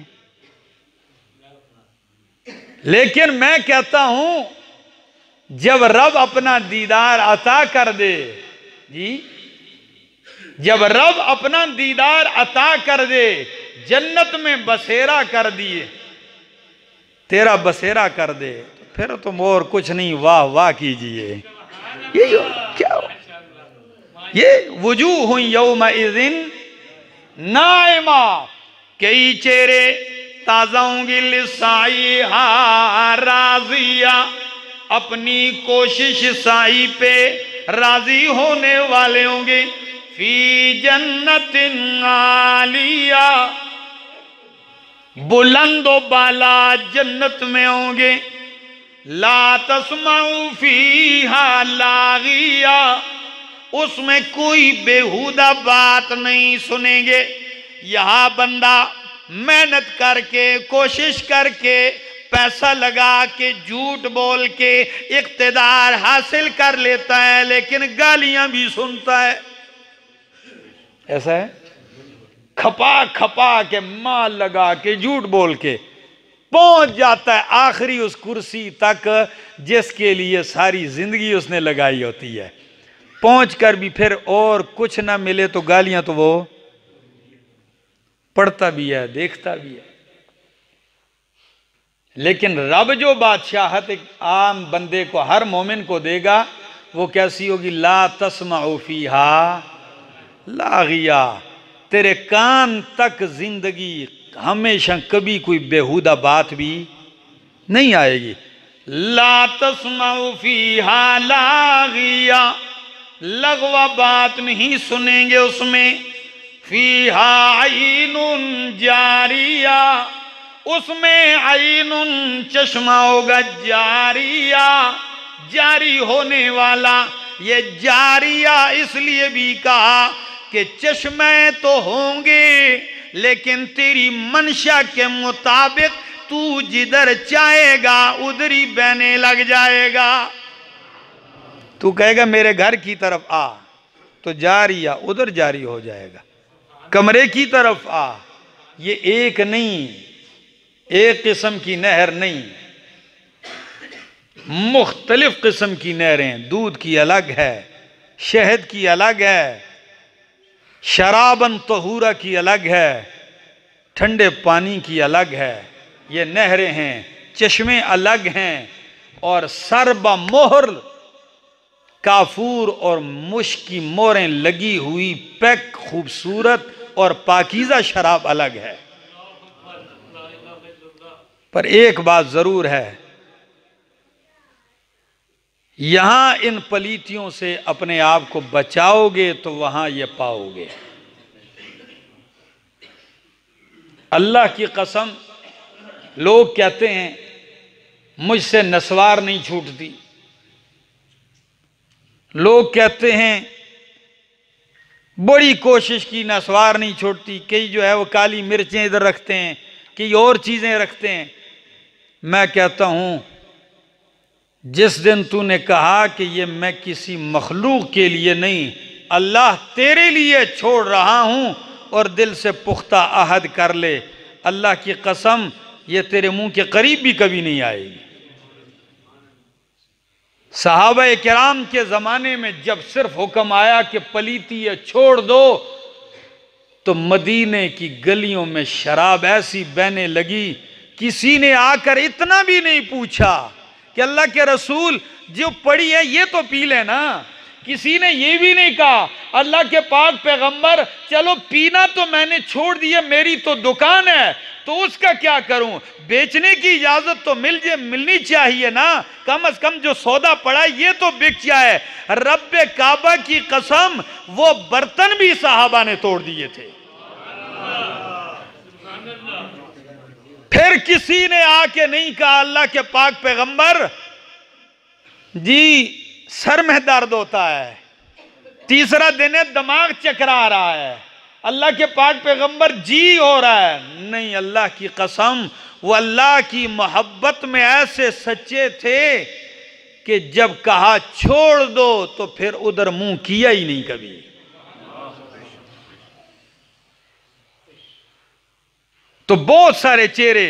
لیکن میں کہتا ہوں جب رب اپنا دیدار عطا کر دے، جی جب رب اپنا دیدار عطا کر دے، جنت میں بسیرا کر دیے، تیرا بسیرا کر دے، پھر تم اور کچھ نہیں واہ واہ کیجئے۔ یہ وجوہ یومئذ نائمہ، کئی چہرے تازہ ہوں گی، لسعیہا راضیہ، اپنی کوشش سعی پہ راضی ہونے والے ہوں گے، فی جنت عالیہ، بلند و بالا جنت میں ہوں گے، لا تسمع فیہا لاغیہ، اس میں کوئی بیہودہ بات نہیں سنیں گے۔ یہاں بندہ محنت کر کے کوشش کر کے پیسہ لگا کے جھوٹ بول کے اقتدار حاصل کر لیتا ہے، لیکن گالیاں بھی سنتا ہے۔ ایسا ہے کھپا کھپا کے مال لگا کے جھوٹ بول کے پہنچ جاتا ہے آخری اس کرسی تک جس کے لیے ساری زندگی اس نے لگائی ہوتی ہے، پہنچ کر بھی پھر اور کچھ نہ ملے تو گالیاں تو وہ پڑھتا بھی ہے، دیکھتا بھی ہے۔ لیکن رب جو بادشاہت ایک عام بندے کو، ہر مومن کو دے گا، وہ کیسی ہوگی؟ لا تسمع فیہا لاغیہ، تیرے کان تک زندگی ہمیشہ کبھی کوئی بیہودہ بات بھی نہیں آئے گی۔ لا تسمع فیہا لاغیہ، لغو بات نہیں سنیں گے اس میں۔ فیہا عین جاریہ، اس میں عین چشمہ ہوگا، جاریہ جاری ہونے والا۔ یہ جاریہ اس لیے بھی کہا کہ چشمے تو ہوں گے لیکن تیری منشا کے مطابق تو جدھر چاہے گا ادھر ہی بہنے لگ جائے گا۔ تو کہے گا میرے گھر کی طرف آ تو جاریہ ادھر جاری ہو جائے گا، کمرے کی طرف آ، یہ ایک نہیں، ایک قسم کی نہر نہیں، مختلف قسم کی نہریں، دودھ کی الگ ہے، شہد کی الگ ہے، شرابن طہورہ کی الگ ہے، ٹھنڈے پانی کی الگ ہے، یہ نہریں ہیں، چشمے الگ ہیں، اور سربہ مہر کافور اور مشک کی موریں لگی ہوئی پیک خوبصورت اور پاکیزہ شراب الگ ہے۔ پر ایک بات ضرور ہے، یہاں ان پلیتیوں سے اپنے آپ کو بچاؤ گے تو وہاں یہ پاؤ گے۔ اللہ کی قسم، لوگ کہتے ہیں مجھ سے نسوار نہیں چھوٹتی، لوگ کہتے ہیں بڑی کوشش کی نسوار نہیں چھوٹتی، کئی جو ہے وہ کالی مرچیں ادھر رکھتے ہیں، کئی اور چیزیں رکھتے ہیں۔ میں کہتا ہوں جس دن تو نے کہا کہ یہ میں کسی مخلوق کے لیے نہیں، اللہ تیرے لیے چھوڑ رہا ہوں، اور دل سے پختہ عہد کر لے، اللہ کی قسم یہ تیرے منہ کے قریب بھی کبھی نہیں آئے گی۔ صحابہ کرام کے زمانے میں جب صرف حکم آیا کہ پلیتی ہے چھوڑ دو، تو مدینے کی گلیوں میں شراب ایسی بہنے لگی، کسی نے آ کر اتنا بھی نہیں پوچھا کہ اللہ کے رسول جو پڑی ہے یہ تو پی لینا، کسی نے یہ بھی نہیں کہا اللہ کے پاک پیغمبر چلو پینا تو میں نے چھوڑ دیا، میری تو دکان ہے تو اس کا کیا کروں، بیچنے کی اجازت تو ملنی چاہیے نا، کم از کم جو سودا پڑا یہ تو بک جائے۔ رب کعبہ کی قسم وہ برتن بھی صحابہ نے توڑ دیے تھے۔ پھر کسی نے آ کے نہیں کہا اللہ کے پاک پیغمبر جی سر میں درد ہوتا ہے، تیسرا دن ہے دماغ چکرا رہا ہے، اللہ کے پاک پیغمبر جی ہو رہا ہے، نہیں، اللہ کی قسم وہ اللہ کی محبت میں ایسے سچے تھے کہ جب کہا چھوڑ دو تو پھر ادھر منہ کیا ہی نہیں کبھی۔ تو بہت سارے چہرے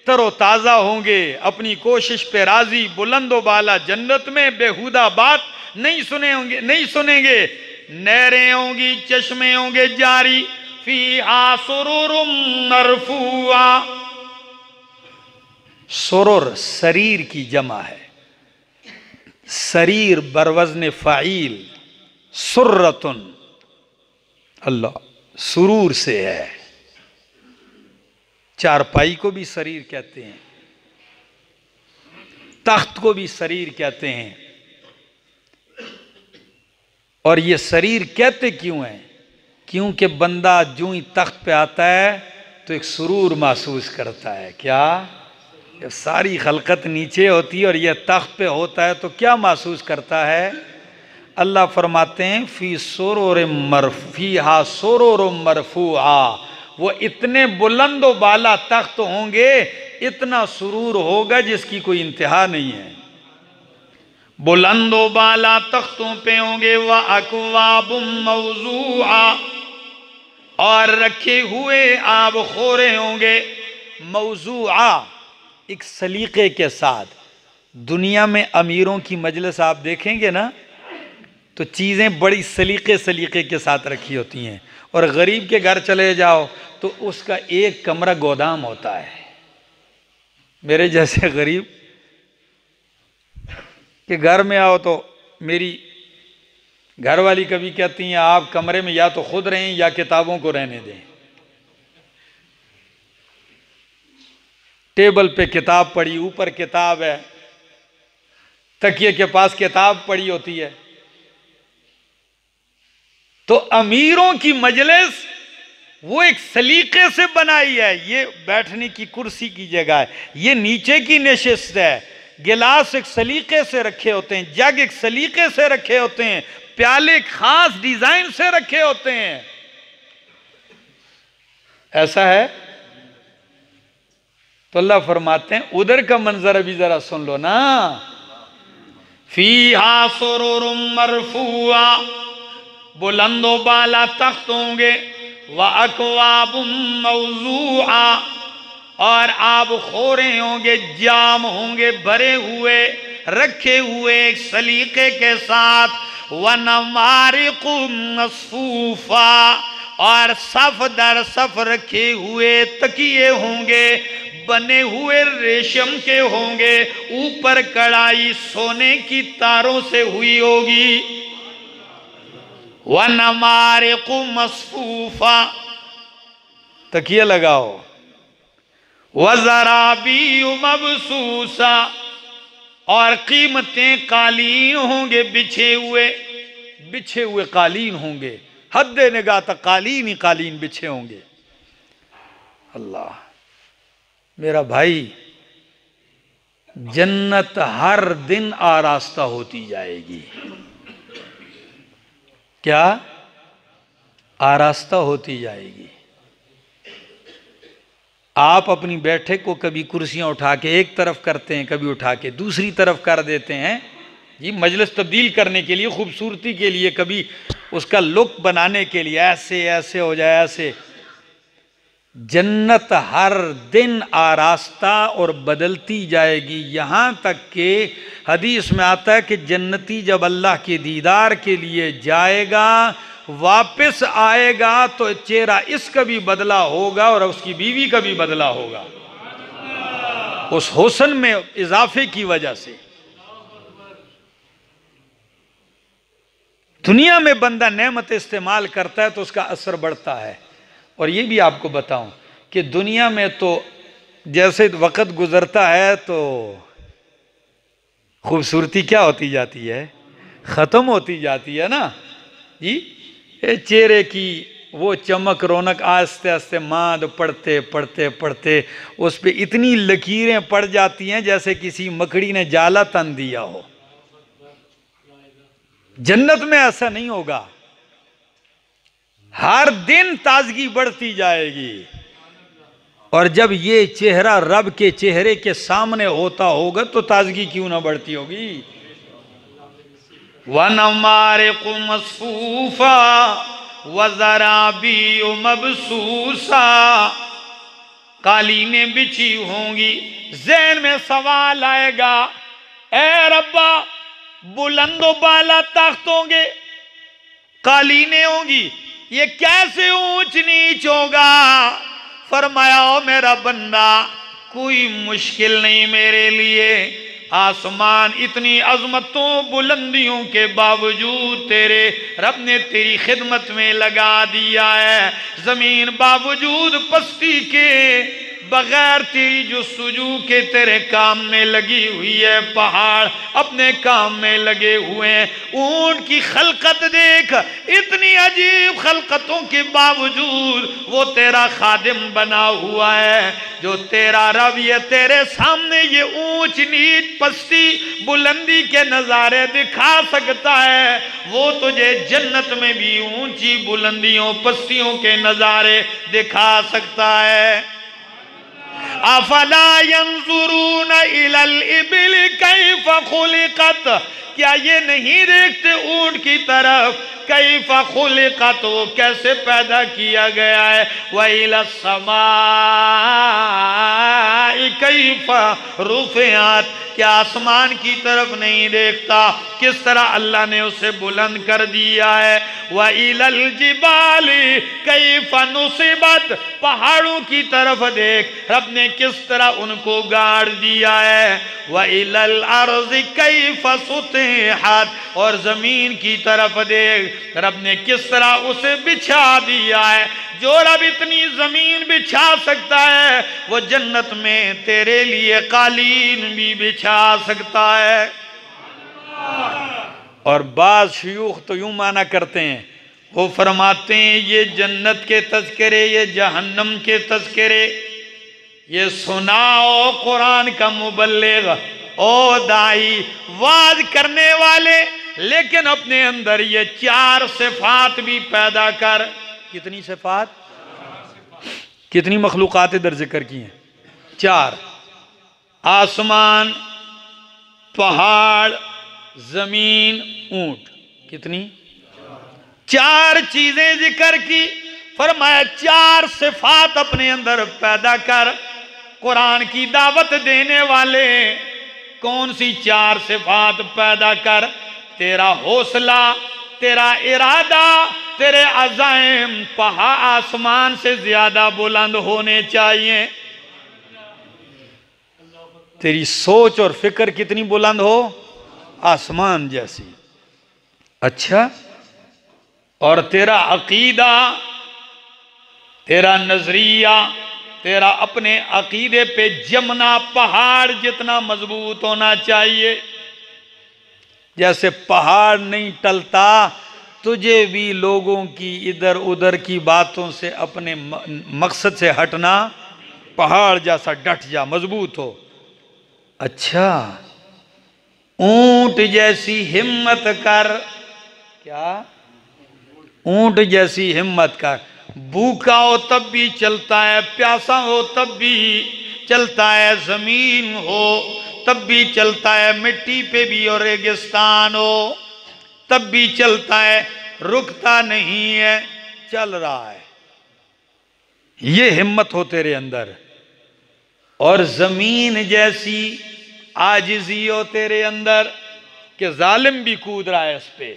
تر و تازہ ہوں گے، اپنی کوشش پہ راضی، بلند و بالا جنت میں، بےہودہ بات نہیں سنیں گے، نہریں ہوں گی، چشمے ہوں گے جاری، فیہا سرور مرفوعہ۔ سرور سریر کی جمع ہے، سریر بروزن فعیل، سرتن، اللہ سرور سے ہے، چارپائی کو بھی سریر کہتے ہیں، تخت کو بھی سریر کہتے ہیں، اور یہ سریر کہتے کیوں ہیں؟ کیونکہ بندہ جو ہی تخت پہ آتا ہے تو ایک سرور محسوس کرتا ہے۔ کیا؟ یہ ساری خلقت نیچے ہوتی ہے اور یہ تخت پہ ہوتا ہے تو کیا محسوس کرتا ہے؟ اللہ فرماتے ہیں فی سرور فیہا سرور مرفوعہ، وہ اتنے بلند و بالا تخت ہوں گے، اتنا سرور ہوگا جس کی کوئی انتہا نہیں ہے۔ بلند و بالا تختوں پہ ہوں گے، وَأَكْوَابٌ مَوْضُوعَةٌ، اور رکھے ہوئے آب خورے ہوں گے، موضوعہ، ایک سلیقے کے ساتھ۔ دنیا میں امیروں کی مجلس آپ دیکھیں گے نا تو چیزیں بڑی سلیقے کے ساتھ رکھی ہوتی ہیں، اور غریب کے گھر چلے جاؤ تو اس کا ایک کمرہ گودام ہوتا ہے۔ میرے جیسے غریب کہ گھر میں آؤ تو میری گھر والی کبھی کہتی ہیں آپ کمرے میں یا تو خود رہیں یا کتابوں کو رہنے دیں۔ ٹیبل پہ کتاب پڑی، اوپر کتاب ہے، تکیے کے پاس کتاب پڑی ہوتی ہے۔ تو امیروں کی مجلس وہ ایک سلیقے سے بنائی ہے، یہ بیٹھنے کی کرسی کی جگہ ہے، یہ نیچے کی نشست ہے، گلاس ایک سلیقے سے رکھے ہوتے ہیں، جگ ایک سلیقے سے رکھے ہوتے ہیں، پیالے ایک خاص ڈیزائن سے رکھے ہوتے ہیں۔ ایسا ہے؟ تو اللہ فرماتے ہیں ادھر کا منظر ابھی ذرا سن لو نا، فیہا سرور مرفوعہ، بلند و بالا تخت ہوں گے، وَأَكْوَابٌ مَوْضُوعَةٌ، اور آب خورے ہوں گے، جام ہوں گے بھرے ہوئے، رکھے ہوئے ایک سلیقے کے ساتھ، وَنَمَارِقُ مَصْفُوفَةٌ، اور صف در صف رکھے ہوئے تکیے ہوں گے، بنے ہوئے ریشم کے ہوں گے، اوپر کڑائی سونے کی تاروں سے ہوئی ہوگی، وَنَمَارِقُ مَصْفُوفَةٌ، تکیہ لگاؤ، وَزَرَابِيُّ مَبْسُوسَةٌ، اور قیمتیں قالین ہوں گے، بچھے ہوئے قالین ہوں گے، حد نگاہ تک قالین ہی قالین بچھے ہوں گے۔ اللہ میرا بھائی، جنت ہر دن آراستہ ہوتی جائے گی۔ کیا؟ آراستہ ہوتی جائے گی۔ آپ اپنی بیٹھک کو کبھی کرسیاں اٹھا کے ایک طرف کرتے ہیں، کبھی اٹھا کے دوسری طرف کر دیتے ہیں، یہ مجلس تبدیل کرنے کے لیے، خوبصورتی کے لیے، کبھی اس کا لک بنانے کے لیے، ایسے ہو جائے ایسے۔ جنت ہر دن آراستہ اور بدلتی جائے گی، یہاں تک کہ حدیث میں آتا ہے کہ جنتی جب اللہ کے دیدار کے لیے جائے گا واپس آئے گا تو چہرہ اس کا بھی بدلہ ہوگا اور اس کی بیوی کا بھی بدلہ ہوگا، اس حسن میں اضافے کی وجہ سے۔ دنیا میں بندہ نعمت استعمال کرتا ہے تو اس کا اثر بڑھتا ہے۔ اور یہ بھی آپ کو بتاؤں کہ دنیا میں تو جیسے وقت گزرتا ہے تو خوبصورتی کیا ہوتی جاتی ہے؟ ختم ہوتی جاتی ہے نا جی۔ چہرے کی وہ چمک رونق آہستہ آہستہ ماند پڑھتے پڑھتے پڑھتے اس پہ اتنی لکیریں پڑ جاتی ہیں جیسے کسی مکڑی نے جالا تن دیا ہو۔ جنت میں ایسا نہیں ہوگا، ہر دن تازگی بڑھتی جائے گی۔ اور جب یہ چہرہ رب کے چہرے کے سامنے ہوتا ہوگا تو تازگی کیوں نہ بڑھتی ہوگی۔ وَنَمَارِقُ مَصْفُوفًا وَزَرَابِيُّ مَبْثُوثًا، قالینیں بچھی ہوں گی، ذہن میں سوال آئے گا، اے ربا بلند و بالا تخت ہوں گے، قالینیں ہوں گی، یہ کیسے اونچ نیچ ہوگا؟ فرمایا او میرا بندہ کوئی مشکل نہیں میرے لیے، آسمان اتنی عظمتوں بلندیوں کے باوجود تیرے رب نے تیری خدمت میں لگا دیا ہے، زمین باوجود پستی کے بغیر تیری جستجو کے تیرے کام میں لگی ہوئی ہے، پہاڑ اپنے کام میں لگے ہوئے ہیں، اونٹ کی خلقت دیکھ، اتنی عجیب خلقتوں کے باوجود وہ تیرا خادم بنا ہوا ہے۔ جو تیرا رب یہ تیرے سامنے یہ اونچ نیچ پستی بلندی کے نظارے دکھا سکتا ہے، وہ تجھے جنت میں بھی اونچی بلندیوں پستیوں کے نظارے دکھا سکتا ہے۔ افلا ينظرون الى الابل كيف خلقت، کیا یہ نہیں دیکھتے اونٹ کی طرف کیف خلقت، وہ کیسے پیدا کیا گیا ہے، وَإِلَى السَّمَاءِ كَيْفَ رُفِعَتْ، کیا آسمان کی طرف نہیں دیکھتا کس طرح اللہ نے اسے بلند کر دیا ہے، وَإِلَى الْجِبَالِ كَيْفَ نُصِبَتْ، پہاڑوں کی طرف دیکھ رب نے کس طرح ان کو گاڑ دیا ہے، وَإِلَى الْأَرْضِ كَيْفَ سُطِحَتْ، اور زمین کی طرف دیکھ رب نے کس طرح اسے بچھا دیا ہے۔ جو رب اتنی زمین بچھا سکتا ہے وہ جنت میں تیرے لیے قالین بھی بچھا سکتا ہے۔ اور بعض شیوخ تو یوں معنی کرتے ہیں، وہ فرماتے ہیں یہ جنت کے تذکرے، یہ جہنم کے تذکرے، یہ سناؤ قرآن کا مبلغ او دائی وعظ کرنے والے، لیکن اپنے اندر یہ چار صفات بھی پیدا کر۔ کتنی صفات؟ کتنی مخلوقات در ذکر کی ہیں؟ چار، آسمان، پہاڑ، زمین، اونٹ، کتنی؟ چار چیزیں ذکر کی، فرمایا چار صفات اپنے اندر پیدا کر۔ قرآن کی دعوت دینے والے کون سی چار صفات پیدا کر؟ تیرا حوصلہ، تیرا ارادہ، تیرے عزائم پہاڑ آسمان سے زیادہ بلند ہونے چاہیے۔ تیری سوچ اور فکر کتنی بلند ہو؟ آسمان جیسی۔ اچھا، اور تیرا عقیدہ، تیرا نظریہ، تیرا اپنے عقیدے پہ جمنا پہاڑ جتنا مضبوط ہونا چاہیے۔ جیسے پہاڑ نہیں ٹلتا، تجھے بھی لوگوں کی ادھر ادھر کی باتوں سے اپنے مقصد سے ہٹنا، پہاڑ جیسا ڈٹ جا، مضبوط ہو۔ اچھا، اونٹ جیسی ہمت کر۔ کیا؟ اونٹ جیسی ہمت کر، بھوکا ہو تب بھی چلتا ہے، پیاسا ہو تب بھی چلتا ہے، زمین ہو تب بھی چلتا ہے، مٹی پہ بھی اور ریگستان ہو تب بھی چلتا ہے، رکتا نہیں ہے، چل رہا ہے۔ یہ ہمت ہو تیرے اندر، اور زمین جیسی عاجزی ہو تیرے اندر کہ ظالم بھی کود رہا ہے اس پہ،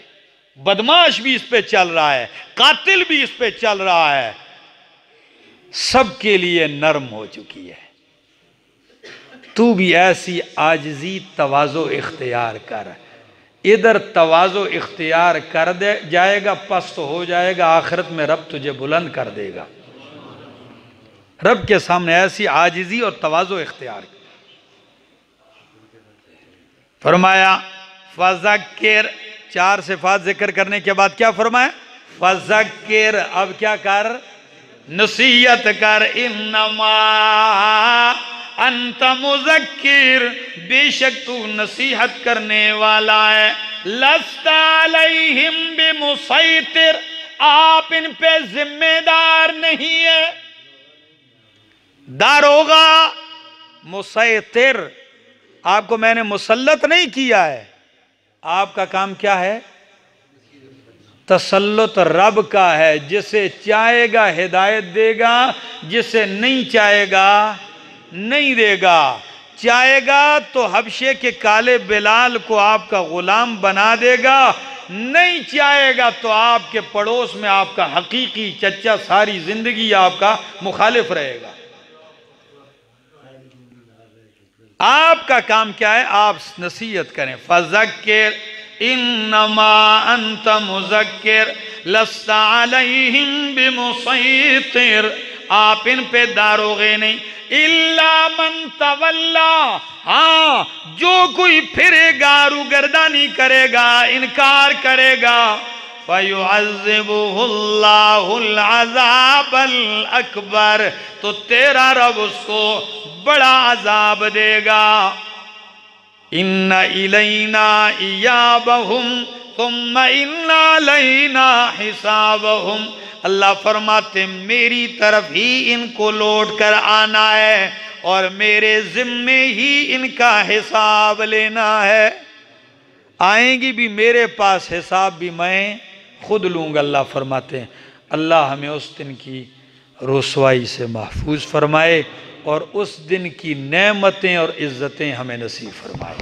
بدماش بھی اس پہ چل رہا ہے، قاتل بھی اس پہ چل رہا ہے، سب کے لیے نرم ہو چکی ہے۔ تو بھی ایسی عاجزی تواضع اختیار کر، ادھر تواضع اختیار کر دے جائے گا پست ہو جائے گا، آخرت میں رب تجھے بلند کر دے گا۔ رب کے سامنے ایسی عاجزی اور تواضع اختیار کر۔ فرمایا فذکر، 4 صفات ذکر کرنے کے بعد کیا فرمایا؟ فذکر، اب کیا کر؟ نصیحت کر۔ انما انت مذکر، بے شک تو نصیحت کرنے والا ہے۔ لست علیہم بمسیطر، آپ ان پہ ذمہ دار نہیں ہے۔ داروغہ مسیطر، آپ کو میں نے مسلط نہیں کیا ہے، آپ کا کام کیا ہے؟ تسلط رب کا ہے، جسے چاہے گا ہدایت دے گا، جسے نہیں چاہے گا نہیں دے گا۔ چاہے گا تو حبشے کے کالے بلال کو آپ کا غلام بنا دے گا، نہیں چاہے گا تو آپ کے پڑوس میں آپ کا حقیقی چچا ساری زندگی آپ کا مخالف رہے گا۔ آپ کا کام کیا ہے؟ آپ نصیحت کریں۔ فذکر انما انت مذکر لست علیہم بمسیطر، آپ ان پہ داروغے نہیں۔ الا من تولا، ہاں جو کوئی پھرے گا، روگردانی کرے گا، انکار کرے گا، فَيُعَذِّبُهُ اللَّهُ الْعَذَابَ الْأَكْبَرِ، تو تیرا رب اس کو بڑا عذاب دے گا۔ ان الینا ایابہم ثم ان علینا حسابہم، اللہ فرماتے میری طرف ہی ان کو لوٹ کر آنا ہے اور میرے ذمے ہی ان کا حساب لینا ہے۔ آئیں گی بھی میرے پاس، حساب بھی میں خود لوں گا، اللہ فرماتے ہیں۔ اللہ ہمیں اس دن کی رسوائی سے محفوظ فرمائے اور اس دن کی نعمتیں اور عزتیں ہمیں نصیب فرمائے۔